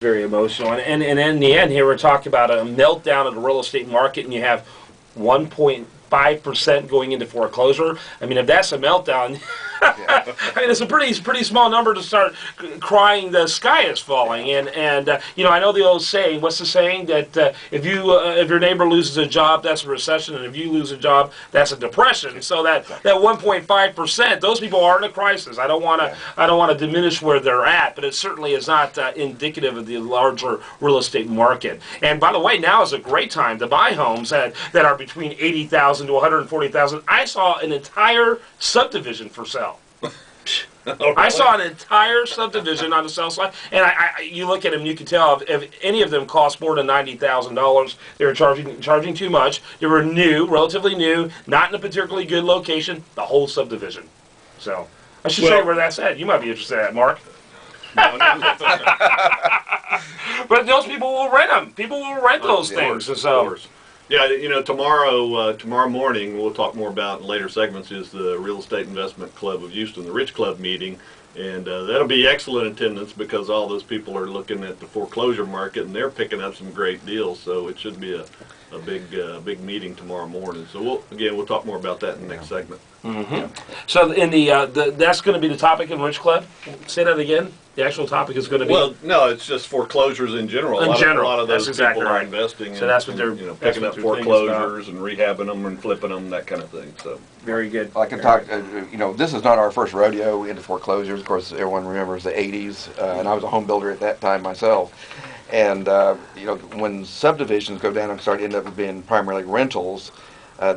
very emotional. And in the end, here we're talking about a meltdown of the real estate market, and you have 1.5% going into foreclosure. I mean, if that's a meltdown, I mean, it's a pretty small number to start crying the sky is falling. And you know, I know the old saying. What's the saying? That if your neighbor loses a job, that's a recession, and if you lose a job, that's a depression. So that 1.5%, those people are in a crisis. I don't want to diminish where they're at, but it certainly is not indicative of the larger real estate market. And by the way, now is a great time to buy homes that are between 80,000 to 140,000. I saw an entire subdivision for sale. I saw an entire subdivision on the south side, and you look at them, you can tell if any of them cost more than $90,000, they were charging too much. They were new, relatively new, not in a particularly good location. The whole subdivision. So I should say where that's at. You might be interested in that, Mark. No. But those people will rent them. People will rent those things. Of course. Yeah, you know, tomorrow morning, we'll talk more about in later segments, is the Real Estate Investment Club of Houston, the Rich Club meeting. And that'll be excellent attendance because all those people are looking at the foreclosure market and they're picking up some great deals. So it should be a big meeting tomorrow morning. So we'll talk more about that in the next segment. Mm-hmm. Yeah. So in that's going to be the topic in Rich Club. Say that again. The actual topic is going to be. Well, no, it's just foreclosures in general. A lot of those people are investing. So that's what they're picking up foreclosures and rehabbing them and flipping them, that kind of thing. So very good. I can talk. You know, this is not our first rodeo into foreclosures. Of course, everyone remembers the '80s, and I was a home builder at that time myself. And you know, when subdivisions go down and end up being primarily rentals,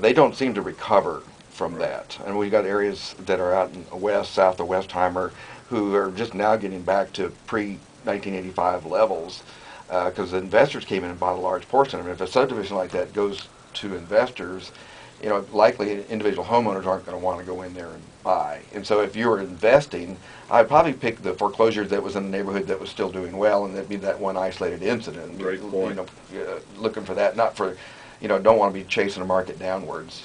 they don't seem to recover from that. And we've got areas that are out in the south of Westheimer, who are just now getting back to pre-1985 levels because the investors came in and bought a large portion of it. If a subdivision like that goes to investors, you know, likely individual homeowners aren't going to want to go in there and buy. And so if you were investing, I'd probably pick the foreclosure that was in the neighborhood that was still doing well, and that'd be that one isolated incident. Great point. You know, looking for that, not for, you know, don't want to be chasing the market downwards.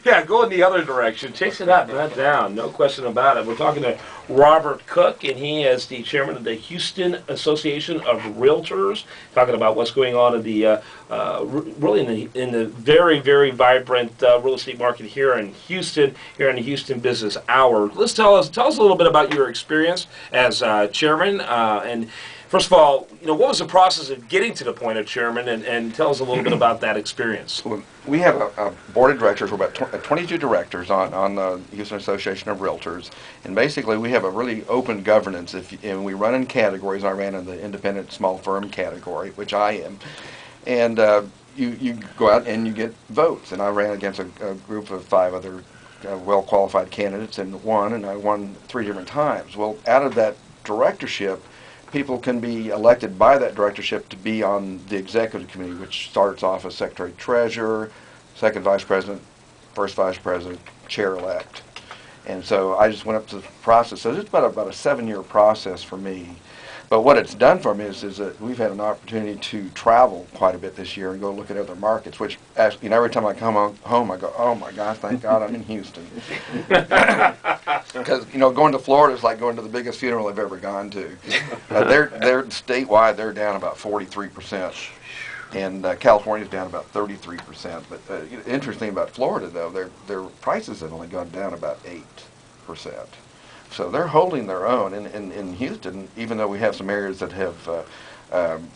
Yeah, go in the other direction. Chase it up, not down. No question about it. We're talking to Robert Cook, and he is the chairman of the Houston Association of Realtors, talking about what's going on in the really in the very, very vibrant real estate market here in Houston, here in the Houston Business Hour. Tell us a little bit about your experience as chairman, and first of all, you know, what was the process of getting to the point of chairman, and tell us a little bit about that experience. Well, we have a board of directors. We're about 22 directors on the Houston Association of Realtors, and basically we have a really open governance. And we run in categories. I ran in the independent small firm category, which I am, and you go out and you get votes. And I ran against a group of 5 other well-qualified candidates and won, and I won 3 different times. Well, out of that directorship, people can be elected by that directorship to be on the executive committee, which starts off as secretary-treasurer, second vice president, first vice president, chair-elect. And so I just went up to the process. So it's about a 7-year process for me. But what it's done for me is that we've had an opportunity to travel quite a bit this year and go look at other markets, which, you know, every time I come home, I go, oh my gosh, thank God I'm in Houston. Because, you know, going to Florida is like going to the biggest funeral I've ever gone to. They're statewide, they're down about 43%. And California's down about 33%. But interesting about Florida, though, their prices have only gone down about 8%. So they're holding their own. In Houston, even though we have some areas that have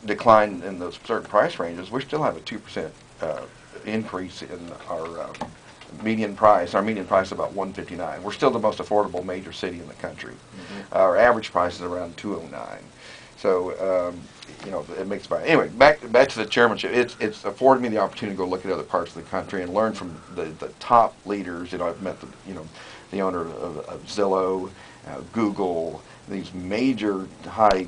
declined in those certain price ranges, we still have a 2% increase in our median price. Our median price is about $159. We're still the most affordable major city in the country. Mm-hmm. Our average price is around $209. So you know, it makes by anyway. Back to the chairmanship. It's afforded me the opportunity to go look at other parts of the country and learn from the top leaders. You know, I've met the owner of Zillow, Google, these major high